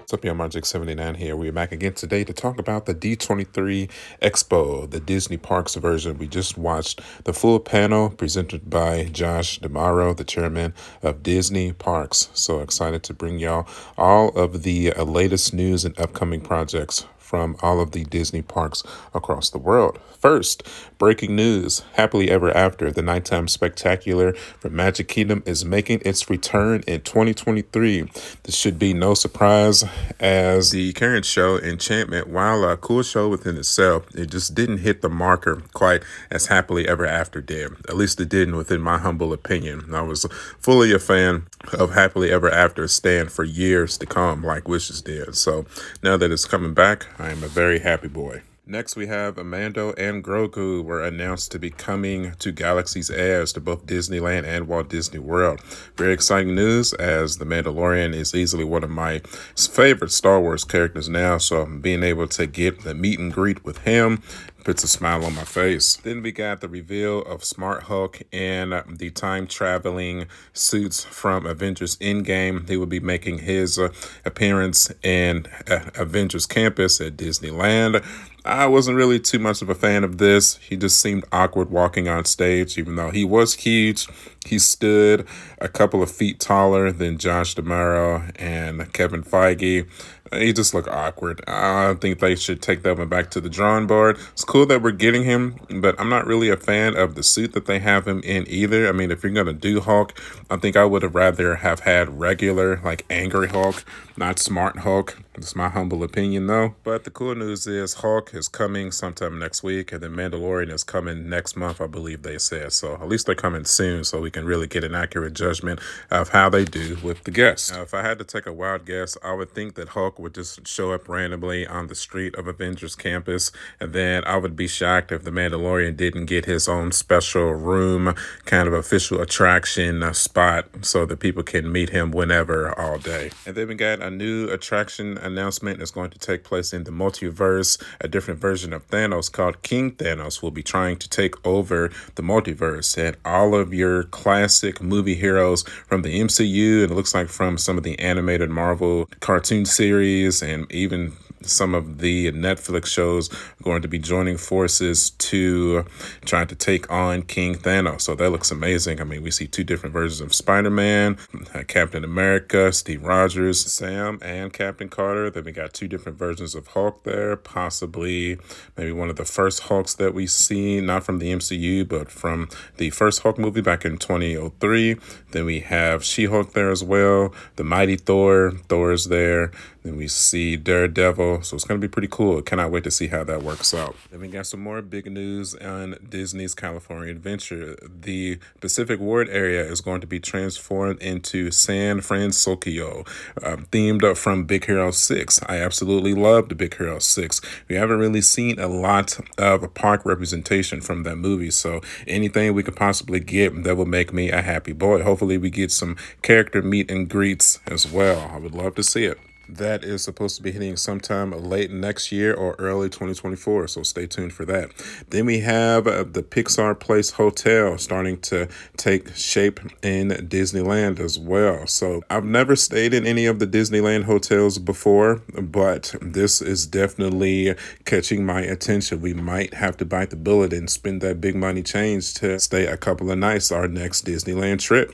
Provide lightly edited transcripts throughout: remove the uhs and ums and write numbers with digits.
What's up, y'all? Magic79 here. We're back again today to talk about the D23 EXPO, the Disney Parks version. We just watched the full panel presented by Josh DeMauro, the chairman of Disney Parks. So excited to bring y'all all of the latest news and upcoming projects from all of the Disney parks across the world. First, breaking news, Happily Ever After, the nighttime spectacular from Magic Kingdom is making its return in 2023. This should be no surprise, as the current show, Enchantment, while a cool show within itself, it just didn't hit the marker quite as Happily Ever After did. At least it didn't, within my humble opinion. I was fully a fan of Happily Ever After stand for years to come, like Wishes did. So now that it's coming back, I am a very happy boy. Next, we have Mando and Grogu were announced to be coming to Galaxy's Edge, to both Disneyland and Walt Disney World. Very exciting news, as the Mandalorian is easily one of my favorite Star Wars characters now, so being able to get the meet and greet with him puts a smile on my face. Then we got the reveal of Smart Hulk and the time-traveling suits from Avengers Endgame. He will be making his appearance in Avengers Campus at Disneyland. I wasn't really too much of a fan of this. He just seemed awkward walking on stage, even though he was huge. He stood a couple of feet taller than Josh DeMauro and Kevin Feige. He just looked awkward. I think they should take that one back to the drawing board. It's cool that we're getting him, but I'm not really a fan of the suit that they have him in either. I mean, if you're going to do Hulk, I think I would have rather have had regular, like angry Hulk, not Smart Hulk. That's my humble opinion, though. But the cool news is Hulk is coming sometime next week, and then Mandalorian is coming next month, I believe they said. So at least they're coming soon, so we can really get an accurate judgment of how they do with the guests. Now, if I had to take a wild guess, I would think that Hulk would just show up randomly on the street of Avengers Campus, and then I would be shocked if the Mandalorian didn't get his own special room, kind of official attraction spot, so that people can meet him whenever, all day. And then we got a new attraction announcement is going to take place in the multiverse. A different version of Thanos called King Thanos will be trying to take over the multiverse, and all of your classic movie heroes from the MCU, and it looks like from some of the animated Marvel cartoon series and even some of the Netflix shows are going to be joining forces to try to take on King Thanos. So that looks amazing. I mean, we see two different versions of Spider-Man, Captain America, Steve Rogers, Sam, and Captain Carter. Then we got two different versions of Hulk there, possibly maybe one of the first Hulks that we see, not from the MCU, but from the first Hulk movie back in 2003. Then we have She-Hulk there as well, the Mighty Thor, Thor's there. Then we see Daredevil, so it's going to be pretty cool. Cannot wait to see how that works out. Then we got some more big news on Disney's California Adventure. The Pacific Ward area is going to be transformed into San Francisco, themed from Big Hero 6. I absolutely loved Big Hero 6. We haven't really seen a lot of park representation from that movie, so anything we could possibly get that will make me a happy boy. Hopefully we get some character meet and greets as well. I would love to see it. That is supposed to be hitting sometime late next year or early 2024, so stay tuned for that. Then we have the Pixar Place Hotel starting to take shape in Disneyland as well. So I've never stayed in any of the Disneyland hotels before, but this is definitely catching my attention. We might have to bite the bullet and spend that big money change to stay a couple of nights our next Disneyland trip.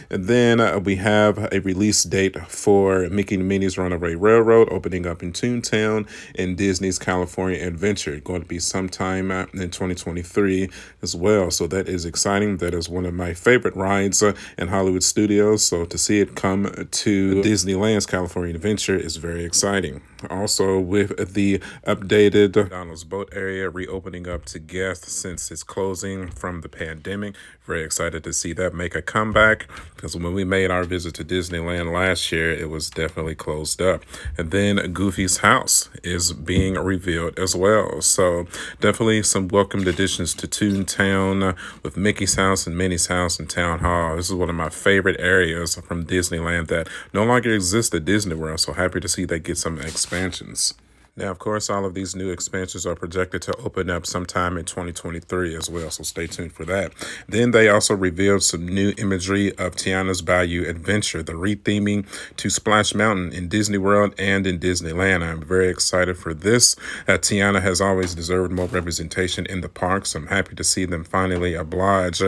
And then we have a release date for Mickey and Minnie's Runaway Railroad opening up in Toontown in Disney's California Adventure. Going to be sometime in 2023 as well. So that is exciting. That is one of my favorite rides in Hollywood Studios. So to see it come to Disneyland's California Adventure is very exciting. Also, with the updated McDonald's boat area reopening up to guests since its closing from the pandemic, very excited to see that make a comeback, because when we made our visit to Disneyland last year, it was definitely closed up. And then Goofy's house is being revealed as well. So definitely some welcomed additions to Toontown with Mickey's house and Minnie's house and Town Hall. This is one of my favorite areas from Disneyland that no longer exists at Disney World. So happy to see they get some expansions. Now, of course, all of these new expansions are projected to open up sometime in 2023 as well, so stay tuned for that. Then they also revealed some new imagery of Tiana's Bayou Adventure, the retheming to Splash Mountain in Disney World and in Disneyland. I'm very excited for this. Tiana has always deserved more representation in the parks. I'm happy to see them finally oblige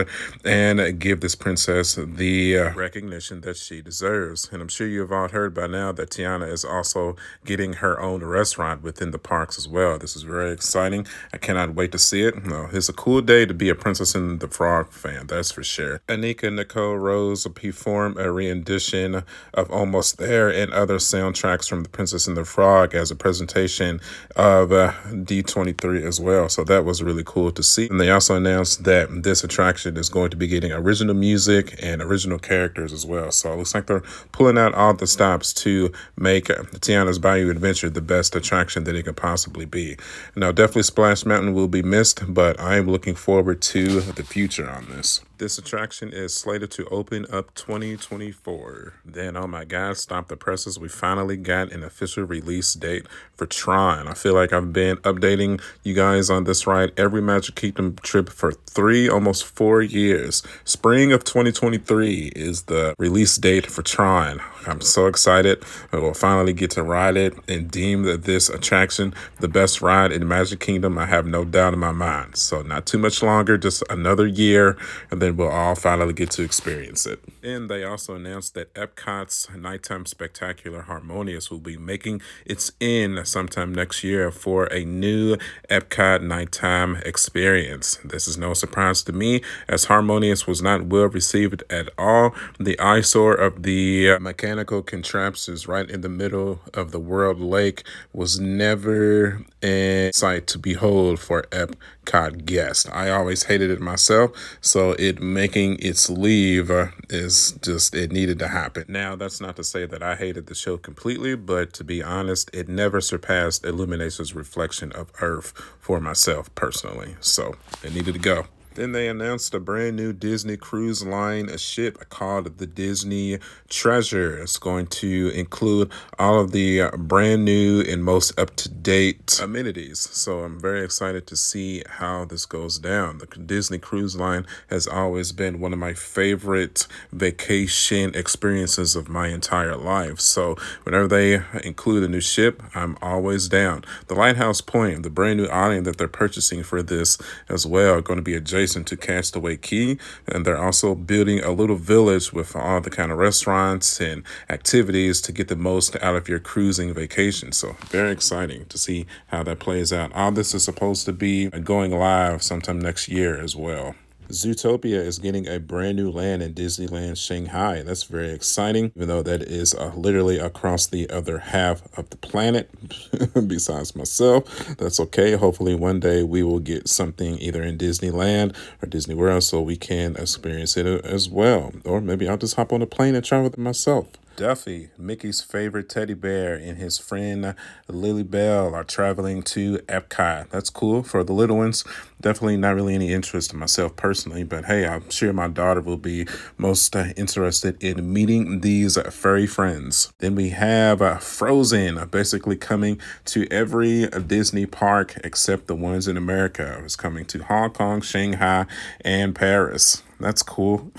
and give this princess the recognition that she deserves. And I'm sure you've all heard by now that Tiana is also getting her own restaurant within the parks as well. This is very exciting. I cannot wait to see it. No, it's a cool day to be a Princess and the Frog fan, that's for sure. Anika Nicole Rose performed a rendition of Almost There and other soundtracks from The Princess and the Frog as a presentation of D23 as well. So that was really cool to see. And they also announced that this attraction is going to be getting original music and original characters as well. So it looks like they're pulling out all the stops to make Tiana's Bayou Adventure the best attraction that it could possibly be. Now, definitely Splash Mountain will be missed, but I am looking forward to the future on this. This attraction is slated to open up 2024. Then, oh my God, stop the presses. We finally got an official release date for Tron. I feel like I've been updating you guys on this ride every Magic Kingdom trip for almost 4 years. Spring of 2023 is the release date for Tron. I'm so excited. We'll finally get to ride it and deem that this attraction the best ride in Magic Kingdom. I have no doubt in my mind. So not too much longer, just another year, and then we'll all finally get to experience it. And they also announced that Epcot's Nighttime Spectacular Harmonious will be making its end sometime next year for a new Epcot nighttime experience. This is no surprise to me, as Harmonious was not well received at all. The eyesore of the mechanical contraptions right in the middle of the World Lake was never a sight to behold for Epcot guests. I always hated it myself, so it making its leave is just, it needed to happen. Now, that's not to say that I hated the show completely, but to be honest, it never surpassed Illumination's reflection of Earth for myself personally, so it needed to go. Then they announced a brand new Disney Cruise Line ship called the Disney Treasure. It's going to include all of the brand new and most up-to-date amenities. So I'm very excited to see how this goes down. The Disney Cruise Line has always been one of my favorite vacation experiences of my entire life. So whenever they include a new ship, I'm always down. The Lighthouse Point, the brand new island that they're purchasing for this as well, are going to be adjacent to Castaway Cay, and they're also building a little village with all the kind of restaurants and activities to get the most out of your cruising vacation. So very exciting to see how that plays out. All this is supposed to be going live sometime next year as well. Zootopia is getting a brand new land in Disneyland Shanghai. That's very exciting, even though that is literally across the other half of the planet. Besides myself, that's okay. Hopefully one day we will get something either in Disneyland or Disney World so we can experience it as well. Or maybe I'll just hop on a plane and travel with myself. Duffy, Mickey's favorite teddy bear, and his friend Lily Bell are traveling to Epcot. That's cool for the little ones. Definitely not really any interest in myself personally, but hey, I'm sure my daughter will be most interested in meeting these furry friends. Then we have Frozen, basically coming to every Disney park except the ones in America. It's coming to Hong Kong, Shanghai, and Paris. That's cool.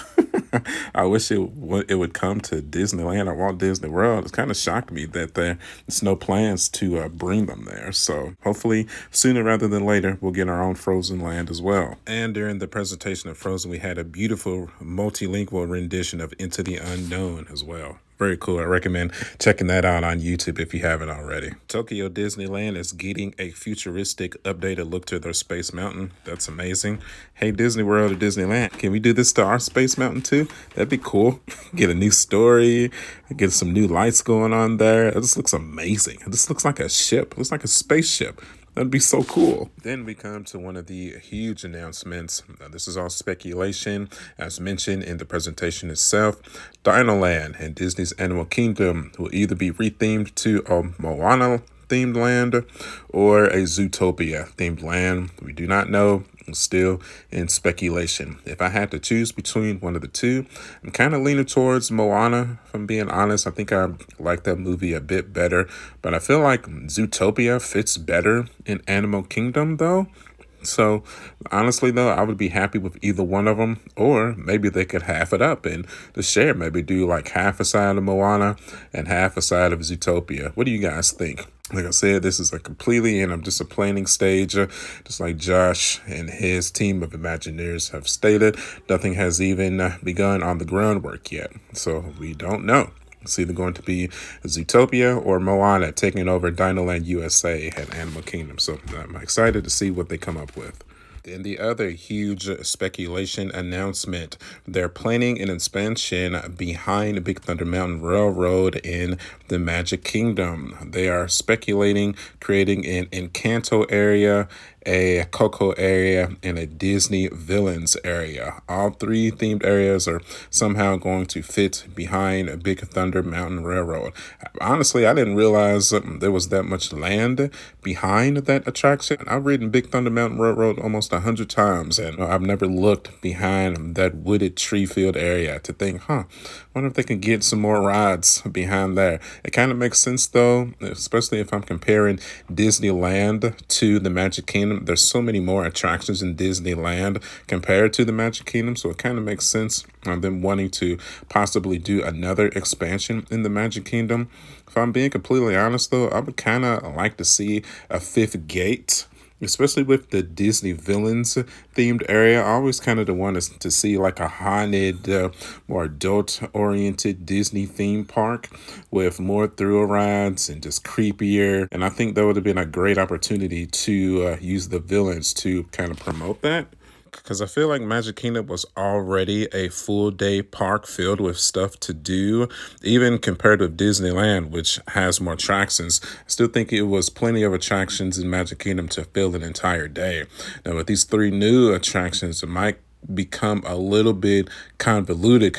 I wish it would come to Disneyland or Walt Disney World. It's kind of shocked me that there's no plans to bring them there. So hopefully sooner rather than later, we'll get our own Frozen land as well. And during the presentation of Frozen, we had a beautiful multilingual rendition of Into the Unknown as well. Very cool. I recommend checking that out on YouTube if you haven't already. Tokyo Disneyland is getting a futuristic updated look to their Space Mountain. That's amazing. Hey, Disney World or Disneyland, can we do this to our Space Mountain too? That'd be cool. Get a new story, get some new lights going on there. It just looks amazing. It just looks like a ship. It looks like a spaceship. That'd be so cool. Then we come to one of the huge announcements. This is all speculation. As mentioned in the presentation itself, Dinoland and Disney's Animal Kingdom will either be rethemed to Moana themed land or a Zootopia themed land. We do not know. Still in speculation. If I had to choose between one of the two, I'm kind of leaning towards Moana, if I'm being honest. I think I like that movie a bit better, but I feel like Zootopia fits better in Animal Kingdom though. So honestly though, I would be happy with either one of them, or maybe they could half it up and the share, maybe do like half a side of Moana and half a side of Zootopia. What do you guys think? Like I said, this is a completely, and I'm just a planning stage, just like Josh and his team of Imagineers have stated. Nothing has even begun on the groundwork yet, so we don't know. It's either going to be Zootopia or Moana taking over Dinoland USA at Animal Kingdom. So I'm excited to see what they come up with. Then the other huge speculation announcement, they're planning an expansion behind Big Thunder Mountain Railroad in the Magic Kingdom. They are speculating creating an Encanto area, a Coco area, and a Disney Villains area. All three themed areas are somehow going to fit behind Big Thunder Mountain Railroad. Honestly, I didn't realize there was that much land behind that attraction. I've ridden Big Thunder Mountain Railroad almost 100 times, and I've never looked behind that wooded tree field area to think, wonder if they can get some more rides behind there. It kind of makes sense though, especially if I'm comparing Disneyland to the Magic Kingdom. There's so many more attractions in Disneyland compared to the Magic Kingdom, so it kind of makes sense on them wanting to possibly do another expansion in the Magic Kingdom. If I'm being completely honest though, I would kind of like to see a fifth gate, especially with the Disney Villains themed area. I always kind of want to see like a haunted, more adult oriented Disney theme park with more thrill rides and just creepier. And I think that would have been a great opportunity to use the villains to kind of promote that. Because I feel like Magic Kingdom was already a full day park filled with stuff to do, even compared with Disneyland, which has more attractions. I still think it was plenty of attractions in Magic Kingdom to fill an entire day. Now with these three new attractions, it might become a little bit convoluted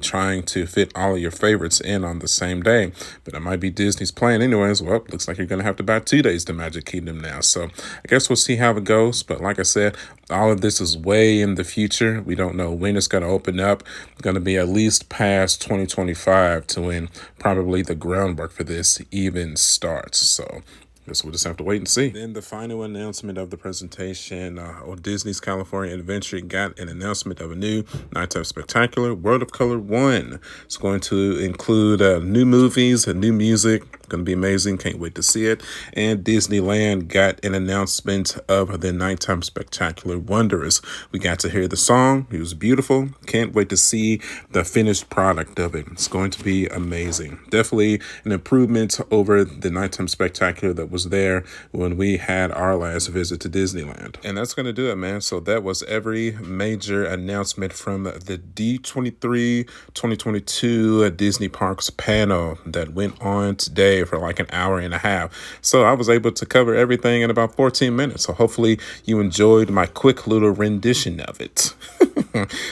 trying to fit all of your favorites in on the same day, but it might be Disney's plan anyways. Well, looks like you're gonna have to buy 2 days to Magic Kingdom now, so I guess we'll see how it goes. But like I said, all of this is way in the future. We don't know when it's going to open up. It's going to be at least past 2025 to when probably the groundwork for this even starts. So guess we'll just have to wait and see. Then the final announcement of the presentation, Disney's California Adventure got an announcement of a new nighttime spectacular, World of Color 1. It's going to include new movies and new music. Going to be amazing. Can't wait to see it. And Disneyland got an announcement of the nighttime spectacular, Wonderous. We got to hear the song. It was beautiful. Can't wait to see the finished product of it. It's going to be amazing. Definitely an improvement over the nighttime spectacular that was there when we had our last visit to Disneyland. And that's going to do it, man. So that was every major announcement from the D23 2022 Disney Parks panel that went on today for like an hour and a half. So I was able to cover everything in about 14 minutes. So hopefully you enjoyed my quick little rendition of it.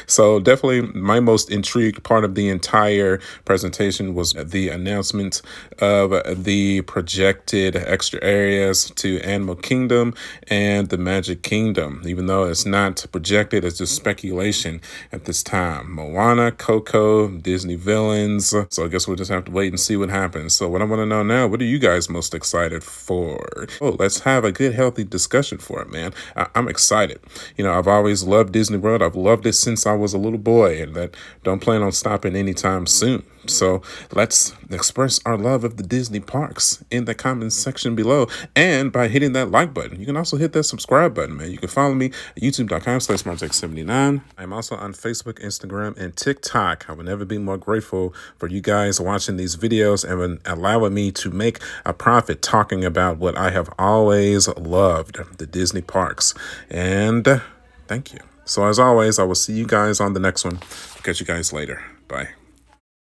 So definitely my most intrigued part of the entire presentation was the announcement of the projected extra areas to Animal Kingdom and the Magic Kingdom. Even though it's not projected, it's just speculation at this time. Moana, Coco, Disney Villains. So I guess we'll just have to wait and see what happens. So what I want to know now, what are you guys most excited for? Oh, let's have a good, healthy discussion for it, man. I'm excited. You know, I've always loved Disney World. I've loved it since I was a little boy, and that don't plan on stopping anytime soon. So let's express our love of the Disney parks in the comments section below. And by hitting that like button, you can also hit that subscribe button, man. You can follow me at youtube.com/SmartTech79. I'm also on Facebook, Instagram, and TikTok. I will never be more grateful for you guys watching these videos and allowing me to make a profit talking about what I have always loved, the Disney parks. And thank you. So as always, I will see you guys on the next one. Catch you guys later. Bye.